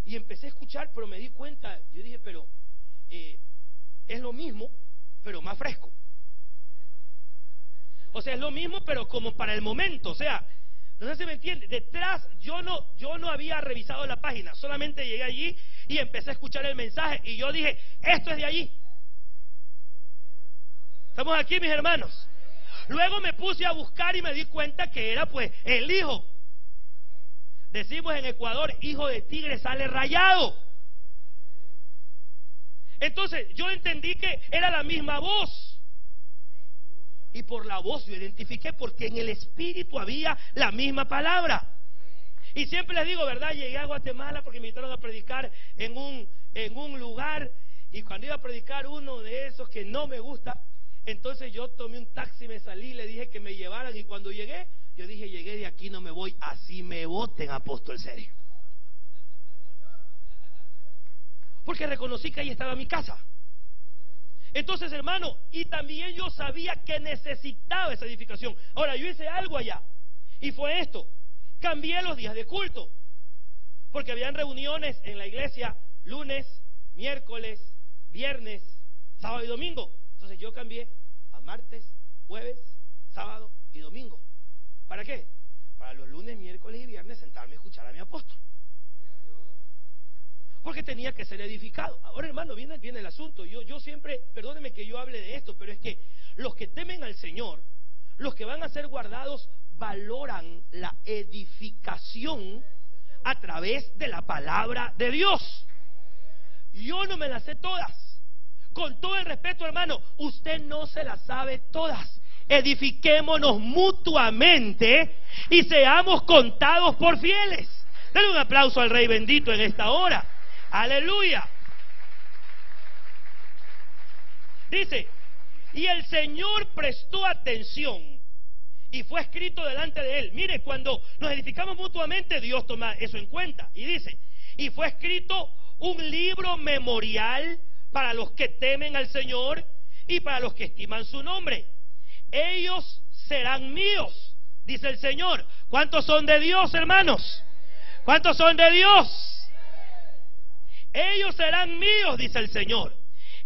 Y empecé a escuchar, pero me di cuenta, yo dije, pero es lo mismo, pero más fresco. O sea, es lo mismo, pero como para el momento. O sea, no sé si me entiende. Detrás, yo no había revisado la página, solamente llegué allí y empecé a escuchar el mensaje. Y yo dije, esto es de allí. ¿Estamos aquí, mis hermanos? Luego me puse a buscar y me di cuenta que era pues el hijo. Decimos en Ecuador, hijo de tigre sale rayado. Entonces yo entendí que era la misma voz. Y por la voz yo identifiqué, porque en el espíritu había la misma palabra. Y siempre les digo, ¿verdad? Llegué a Guatemala porque me invitaron a predicar en un lugar. Y cuando iba a predicar uno de esos que no me gusta, entonces yo tomé un taxi, me salí, le dije que me llevaran. Y cuando llegué, yo dije, llegué de aquí, no me voy, así me voten, apóstol Sergio. Porque reconocí que ahí estaba mi casa. Entonces, hermano, y también yo sabía que necesitaba esa edificación. Ahora, yo hice algo allá, y fue esto: cambié los días de culto, porque habían reuniones en la iglesia lunes, miércoles, viernes, sábado y domingo. Entonces yo cambié a martes, jueves, sábado y domingo. ¿Para qué? Para los lunes, miércoles y viernes sentarme a escuchar a mi apóstol. porque tenía que ser edificado. Ahora, hermano, viene el asunto. Yo siempre, perdóneme que yo hable de esto, pero es que los que temen al Señor, los que van a ser guardados, valoran la edificación a través de la palabra de Dios. Yo no me las sé todas. Con todo el respeto, hermano, usted no se las sabe todas. Edifiquémonos mutuamente y seamos contados por fieles. Denle un aplauso al Rey bendito en esta hora. Aleluya. Dice, y el Señor prestó atención y fue escrito delante de él. Mire, cuando nos edificamos mutuamente, Dios toma eso en cuenta. Y dice, y fue escrito un libro memorial para los que temen al Señor y para los que estiman su nombre. Ellos serán míos, dice el Señor. ¿Cuántos son de Dios, hermanos? ¿Cuántos son de Dios? Ellos serán míos, dice el Señor.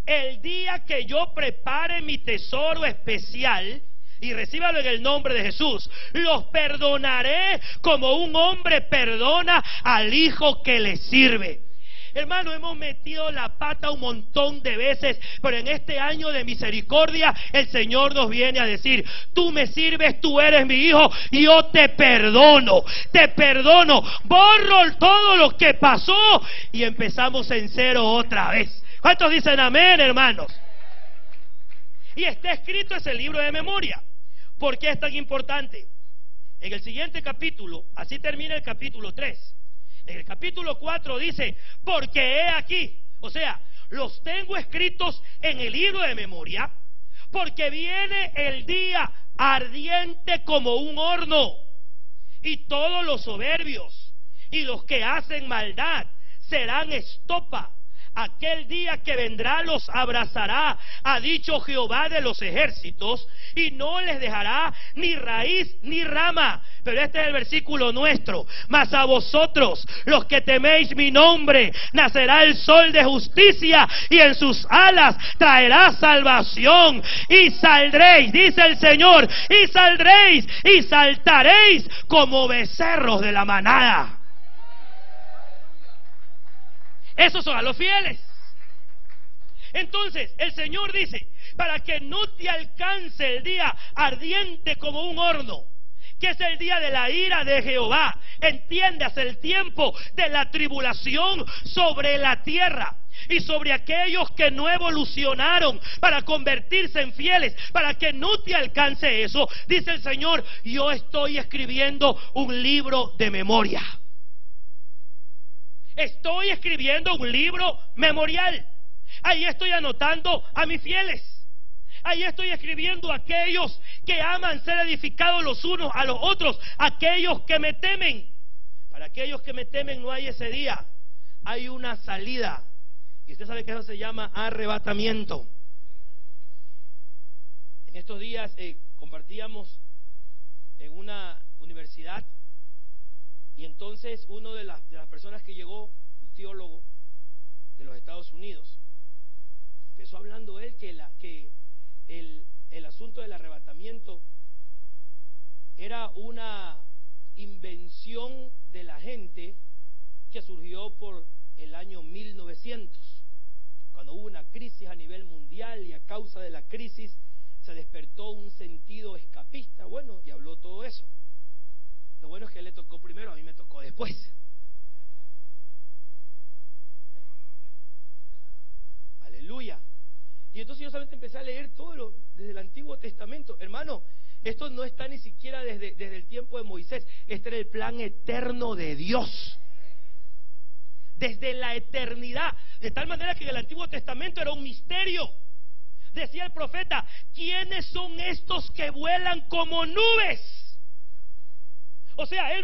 El día que yo prepare mi tesoro especial, y recíbalo en el nombre de Jesús, los perdonaré como un hombre perdona al hijo que le sirve. Hermano, hemos metido la pata un montón de veces, pero en este año de misericordia el Señor nos viene a decir: tú me sirves, tú eres mi hijo, y yo te perdono, borro todo lo que pasó y empezamos en cero otra vez. ¿Cuántos dicen amén, hermanos? Y está escrito ese libro de memoria. ¿Por qué es tan importante? En el siguiente capítulo, así termina el capítulo 3. En el capítulo 4 dice, porque he aquí, o sea, los tengo escritos en el libro de memoria, porque viene el día ardiente como un horno, y todos los soberbios y los que hacen maldad serán estopa. Aquel día que vendrá los abrazará, ha dicho Jehová de los ejércitos, y no les dejará ni raíz ni rama. Pero este es el versículo nuestro. Mas a vosotros, los que teméis mi nombre, nacerá el sol de justicia, y en sus alas traerá salvación. Y saldréis, dice el Señor, y saldréis y saltaréis como becerros de la manada. Esos son a los fieles. Entonces el Señor dice, para que no te alcance el día ardiente como un horno, que es el día de la ira de Jehová, entiendas, el tiempo de la tribulación sobre la tierra y sobre aquellos que no evolucionaron para convertirse en fieles, para que no te alcance eso, dice el Señor, yo estoy escribiendo un libro de memoria. Estoy escribiendo un libro memorial. Ahí estoy anotando a mis fieles. Ahí estoy escribiendo a aquellos que aman ser edificados los unos a los otros, aquellos que me temen. Para aquellos que me temen no hay ese día, hay una salida. Y usted sabe que eso se llama arrebatamiento. En estos días compartíamos en una universidad. Y entonces uno de las personas que llegó, un teólogo de los Estados Unidos, empezó hablando él que el asunto del arrebatamiento era una invención de la gente que surgió por el año 1900, cuando hubo una crisis a nivel mundial, y a causa de la crisis se despertó un sentido escapista. Bueno, y habló todo eso. Lo bueno es que a él le tocó primero, a mí me tocó después. Aleluya. Y entonces yo solamente empecé a leer todo desde el Antiguo Testamento. Hermano, esto no está ni siquiera desde el tiempo de Moisés. Este era el plan eterno de Dios. Desde la eternidad. De tal manera que en el Antiguo Testamento era un misterio. Decía el profeta, ¿quiénes son estos que vuelan como nubes? O sea, él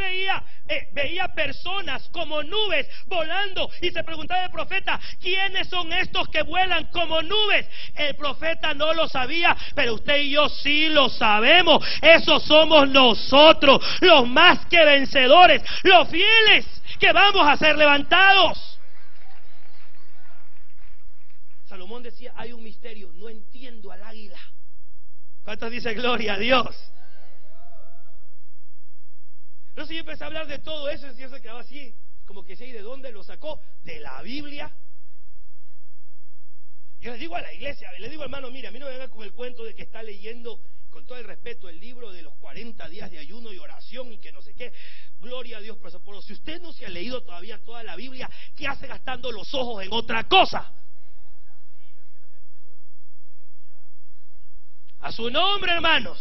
veía personas como nubes volando, y se preguntaba el profeta, ¿quiénes son estos que vuelan como nubes? El profeta no lo sabía, pero usted y yo sí lo sabemos. Esos somos nosotros, los más que vencedores, los fieles que vamos a ser levantados. Salomón decía, hay un misterio, no entiendo al águila. ¿Cuántos dicen gloria a Dios? Entonces yo empecé a hablar de todo eso, y yo se quedaba así, como que sé, ¿y de dónde lo sacó? De la Biblia. Yo les digo a la iglesia, les digo, hermano, mira, a mí no me venga con el cuento de que está leyendo, con todo el respeto, el libro de los 40 días de ayuno y oración y que no sé qué. Gloria a Dios por eso. Pero si usted no se ha leído todavía toda la Biblia, ¿qué hace gastando los ojos en otra cosa? A su nombre, hermanos.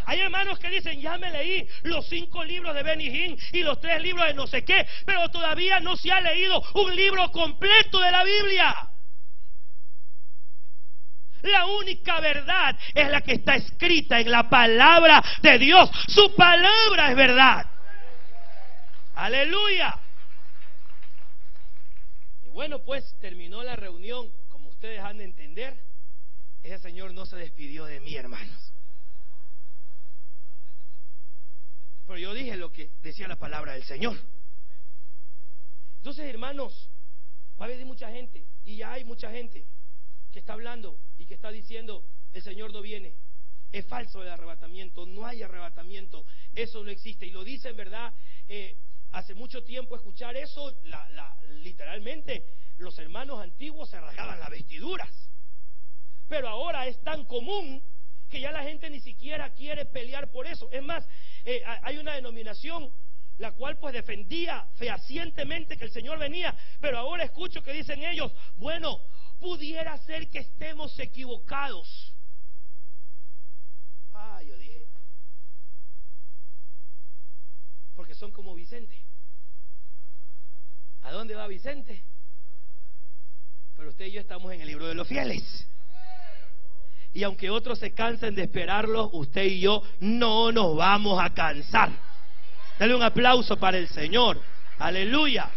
Hay hermanos que dicen, ya me leí los 5 libros de Benny Hinn y los 3 libros de no sé qué, pero todavía no se ha leído un libro completo de la Biblia. La única verdad es la que está escrita en la palabra de Dios. Su palabra es verdad. Aleluya. Y bueno, pues terminó la reunión. Como ustedes han de entender, ese señor no se despidió de mí, hermanos. Pero yo dije lo que decía la palabra del Señor. Entonces, hermanos, va a haber mucha gente, y ya hay mucha gente que está hablando y que está diciendo, el Señor no viene. Es falso el arrebatamiento, no hay arrebatamiento, eso no existe. Y lo dicen, ¿verdad? Hace mucho tiempo escuchar eso, literalmente los hermanos antiguos se rasgaban las vestiduras. Pero ahora es tan común que ya la gente ni siquiera quiere pelear por eso. Es más, hay una denominación la cual pues defendía fehacientemente que el Señor venía, pero ahora escucho que dicen ellos, bueno, pudiera ser que estemos equivocados. Yo dije, porque son como Vicente. ¿A dónde va Vicente? Pero usted y yo estamos en el libro de los fieles. Y aunque otros se cansen de esperarlo, usted y yo no nos vamos a cansar. Dale un aplauso para el Señor. Aleluya.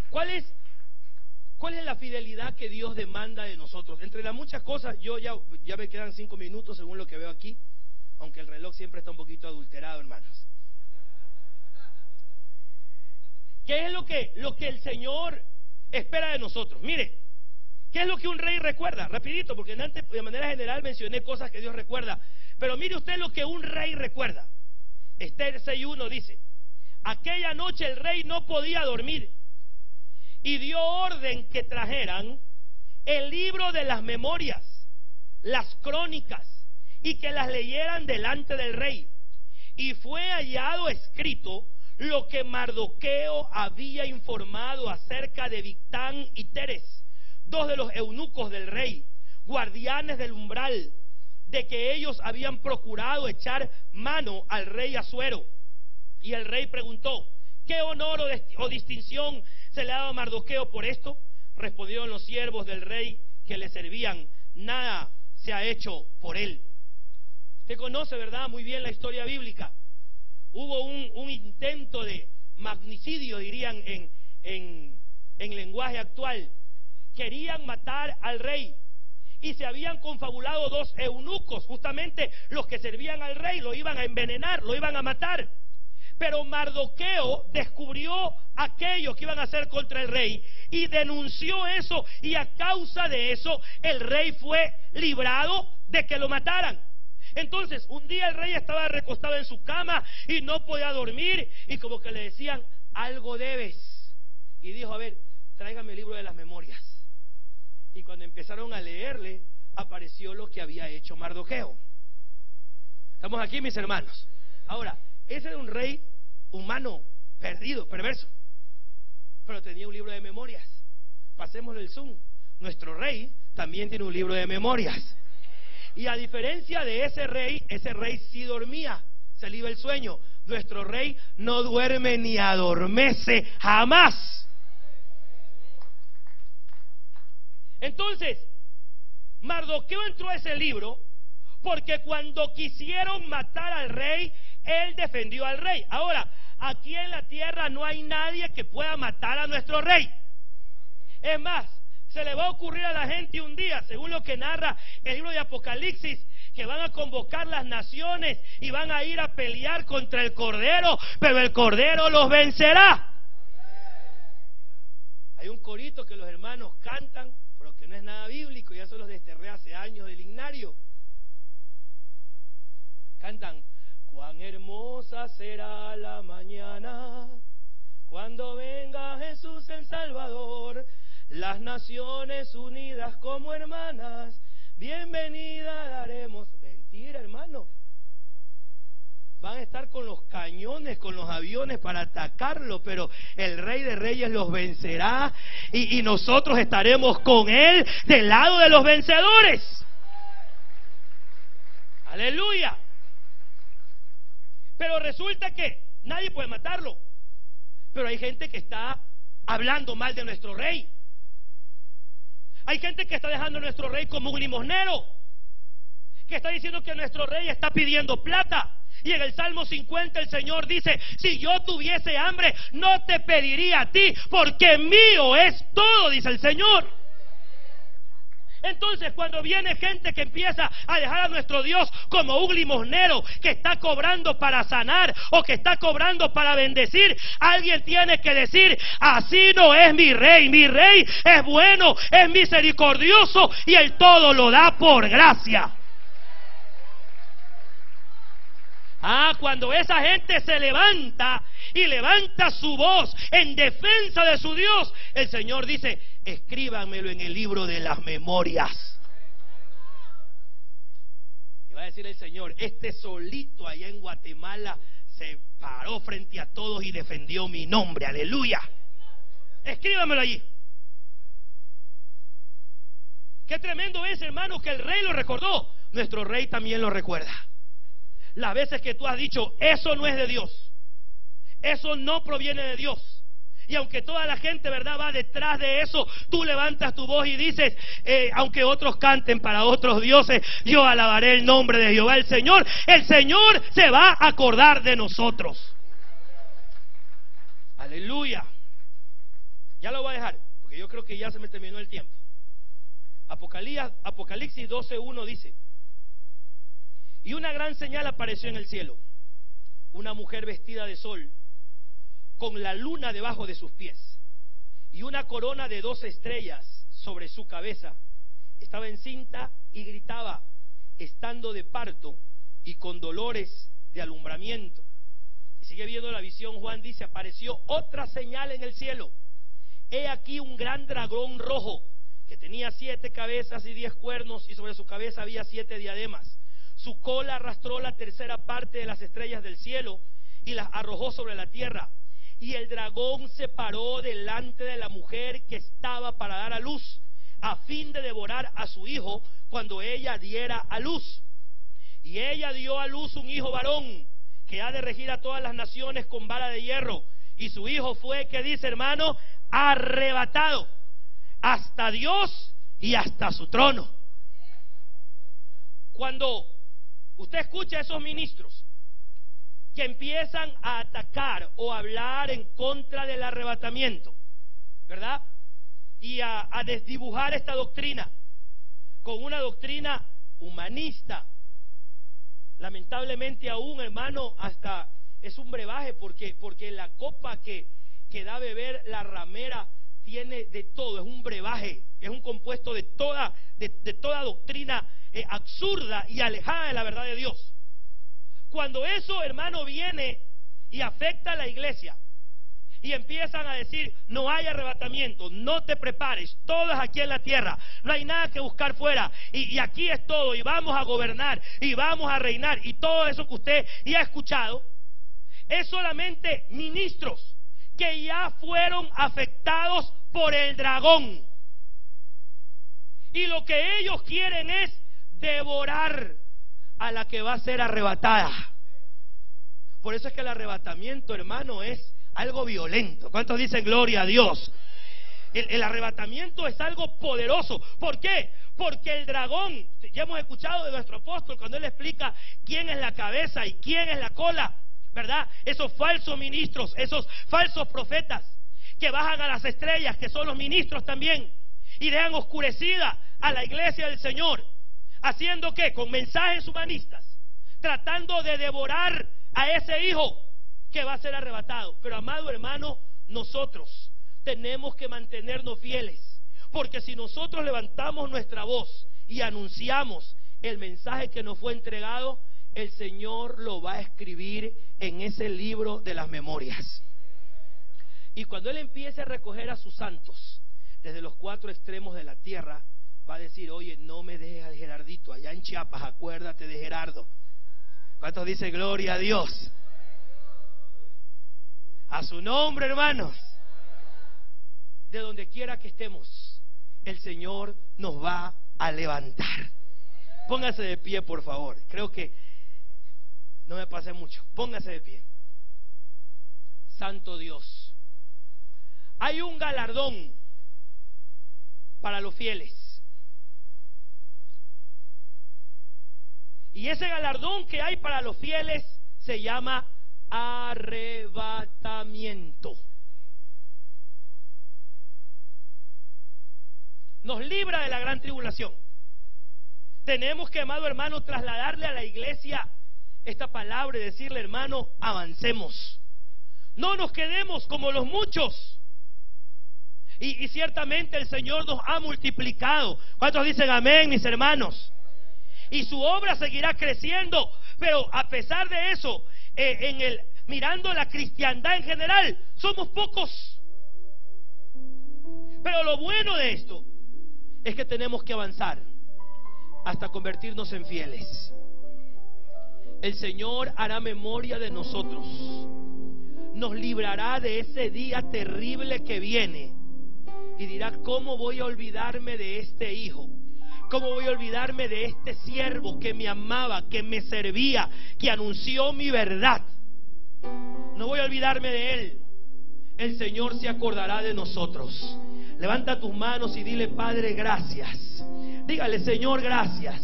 ¿Cuál es la fidelidad que Dios demanda de nosotros? Entre las muchas cosas, yo ya me quedan 5 minutos según lo que veo aquí, aunque el reloj siempre está un poquito adulterado, hermanos. ¿Qué es lo que el Señor espera de nosotros? Mire, ¿qué es lo que un rey recuerda? Rapidito, porque antes de manera general mencioné cosas que Dios recuerda, pero mire usted lo que un rey recuerda. Esther 6:1 dice, aquella noche el rey no podía dormir y dio orden que trajeran el libro de las memorias, las crónicas, y que las leyeran delante del rey. Y fue hallado escrito lo que Mardoqueo había informado acerca de Bigtán y Teres, 2 de los eunucos del rey, guardianes del umbral, de que ellos habían procurado echar mano al rey Asuero. Y el rey preguntó, ¿qué honor o distinción se le ha dado a Mardoqueo por esto? Respondieron los siervos del rey que le servían, nada se ha hecho por él. Usted conoce, ¿verdad?, muy bien la historia bíblica. Hubo un intento de magnicidio, dirían en lenguaje actual. Querían matar al rey y se habían confabulado 2 eunucos, justamente los que servían al rey, lo iban a envenenar, lo iban a matar. Pero Mardoqueo descubrió aquello que iban a hacer contra el rey y denunció eso, y a causa de eso el rey fue librado de que lo mataran. Entonces un día el rey estaba recostado en su cama y no podía dormir, y como que le decían, algo debes, y dijo, a ver, tráigame el libro de las memorias. Y cuando empezaron a leerle, apareció lo que había hecho Mardoqueo. ¿Estamos aquí, mis hermanos? Ahora, ese era un rey humano, perdido, perverso, pero tenía un libro de memorias. Pasémosle el zoom. Nuestro rey también tiene un libro de memorias. Y a diferencia de ese rey sí dormía, se le iba el sueño. Nuestro rey no duerme ni adormece jamás. Entonces, Mardoqueo entró a ese libro porque cuando quisieron matar al rey, él defendió al rey. Ahora, aquí en la tierra no hay nadie que pueda matar a nuestro rey. Es más, se le va a ocurrir a la gente un día, según lo que narra el libro de Apocalipsis, que van a convocar las naciones y van a ir a pelear contra el Cordero, pero el Cordero los vencerá. Hay un corito que los hermanos cantan, pero que no es nada bíblico, ya se los desterré hace años del himnario. Cantan: cuán hermosa será la mañana cuando venga Jesús el Salvador, las naciones unidas como hermanas, bienvenida daremos. Mentira, hermano. Van a estar con los cañones, con los aviones para atacarlo, pero el Rey de Reyes los vencerá y nosotros estaremos con Él del lado de los vencedores. Aleluya. Pero resulta que nadie puede matarlo. Pero hay gente que está hablando mal de nuestro rey. Hay gente que está dejando a nuestro rey como un limosnero, que está diciendo que nuestro rey está pidiendo plata. Y en el Salmo 50 el Señor dice: si yo tuviese hambre, no te pediría a ti, porque mío es todo, dice el Señor. Entonces, cuando viene gente que empieza a dejar a nuestro Dios como un limosnero que está cobrando para sanar o que está cobrando para bendecir, alguien tiene que decir: así no es mi rey es bueno, es misericordioso y Él todo lo da por gracia. Cuando esa gente se levanta y levanta su voz en defensa de su Dios, el Señor dice: escríbanmelo en el libro de las memorias. Y va a decir el Señor: este solito allá en Guatemala se paró frente a todos y defendió mi nombre. Aleluya. Escríbanmelo allí. Qué tremendo es, hermano, que el rey lo recordó. Nuestro rey también lo recuerda. Las veces que tú has dicho: eso no es de Dios, eso no proviene de Dios. Y aunque toda la gente, ¿verdad?, va detrás de eso, tú levantas tu voz y dices: aunque otros canten para otros dioses, yo alabaré el nombre de Jehová el Señor se va a acordar de nosotros. Aleluya. Ya lo voy a dejar, porque yo creo que ya se me terminó el tiempo. Apocalipsis 12:1 dice: y una gran señal apareció en el cielo, una mujer vestida de sol, con la luna debajo de sus pies, y una corona de 12 estrellas sobre su cabeza. Estaba encinta y gritaba, estando de parto y con dolores de alumbramiento. Y sigue viendo la visión. Juan dice: apareció otra señal en el cielo. He aquí un gran dragón rojo, que tenía 7 cabezas y 10 cuernos, y sobre su cabeza había 7 diademas. Su cola arrastró la tercera parte de las estrellas del cielo y las arrojó sobre la tierra. Y el dragón se paró delante de la mujer que estaba para dar a luz, a fin de devorar a su hijo cuando ella diera a luz. Y ella dio a luz un hijo varón, que ha de regir a todas las naciones con vara de hierro. Y su hijo fue, ¿qué dice, hermano?, arrebatado hasta Dios y hasta su trono. Cuando usted escucha a esos ministros que empiezan a atacar o hablar en contra del arrebatamiento, ¿verdad?, y a desdibujar esta doctrina con una doctrina humanista, lamentablemente aún, hermano, hasta es un brebaje, porque la copa que da a beber la ramera tiene de todo, es un brebaje, es un compuesto de toda doctrina absurda y alejada de la verdad de Dios. Cuando eso, hermano, viene y afecta a la iglesia y empiezan a decir: no hay arrebatamiento, no te prepares, todo es aquí en la tierra, no hay nada que buscar fuera, y aquí es todo, y vamos a gobernar y vamos a reinar, y todo eso que usted ya ha escuchado, es solamente ministros que ya fueron afectados por el dragón, y lo que ellos quieren es devorar a la que va a ser arrebatada. Por eso es que el arrebatamiento, hermano, es algo violento. ¿Cuántos dicen gloria a Dios? El arrebatamiento es algo poderoso. ¿Por qué? Porque el dragón, ya hemos escuchado de nuestro apóstol cuando él explica quién es la cabeza y quién es la cola, ¿verdad? Esos falsos ministros, esos falsos profetas que bajan a las estrellas, que son los ministros también, y dejan oscurecida a la iglesia del Señor, haciendo ¿qué? Con mensajes humanistas, tratando de devorar a ese hijo que va a ser arrebatado. Pero, amado hermano, nosotros tenemos que mantenernos fieles, porque si nosotros levantamos nuestra voz y anunciamos el mensaje que nos fue entregado, el Señor lo va a escribir en ese libro de las memorias. Y cuando Él empiece a recoger a sus santos desde los 4 extremos de la tierra, va a decir: oye, no me dejes al Gerardito allá en Chiapas, acuérdate de Gerardo. ¿Cuántos dicen gloria a Dios? A su nombre, hermanos. De donde quiera que estemos, el Señor nos va a levantar. Póngase de pie, por favor. Creo que no me pasé mucho. Póngase de pie. Santo Dios. Hay un galardón para los fieles. Y ese galardón que hay para los fieles se llama arrebatamiento. Nos libra de la gran tribulación. Tenemos que, amado hermano, trasladarle a la iglesia esta palabra y decirle: hermano, avancemos. No nos quedemos como los muchos. Y ciertamente el Señor nos ha multiplicado. ¿Cuántos dicen amén, mis hermanos? Y su obra seguirá creciendo. Pero a pesar de eso, mirando la cristiandad en general, somos pocos. Pero lo bueno de esto es que tenemos que avanzar hasta convertirnos en fieles. El Señor hará memoria de nosotros, nos librará de ese día terrible que viene y dirá: ¿cómo voy a olvidarme de este hijo? ¿Cómo voy a olvidarme de este siervo que me amaba, que me servía, que anunció mi verdad? No voy a olvidarme de él. El Señor se acordará de nosotros. Levanta tus manos y dile: Padre, gracias. Dígale: Señor, gracias,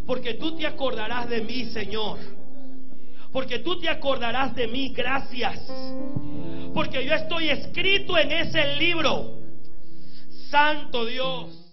porque tú te acordarás de mí, Señor. Porque tú te acordarás de mí, gracias. Porque yo estoy escrito en ese libro. Santo Dios.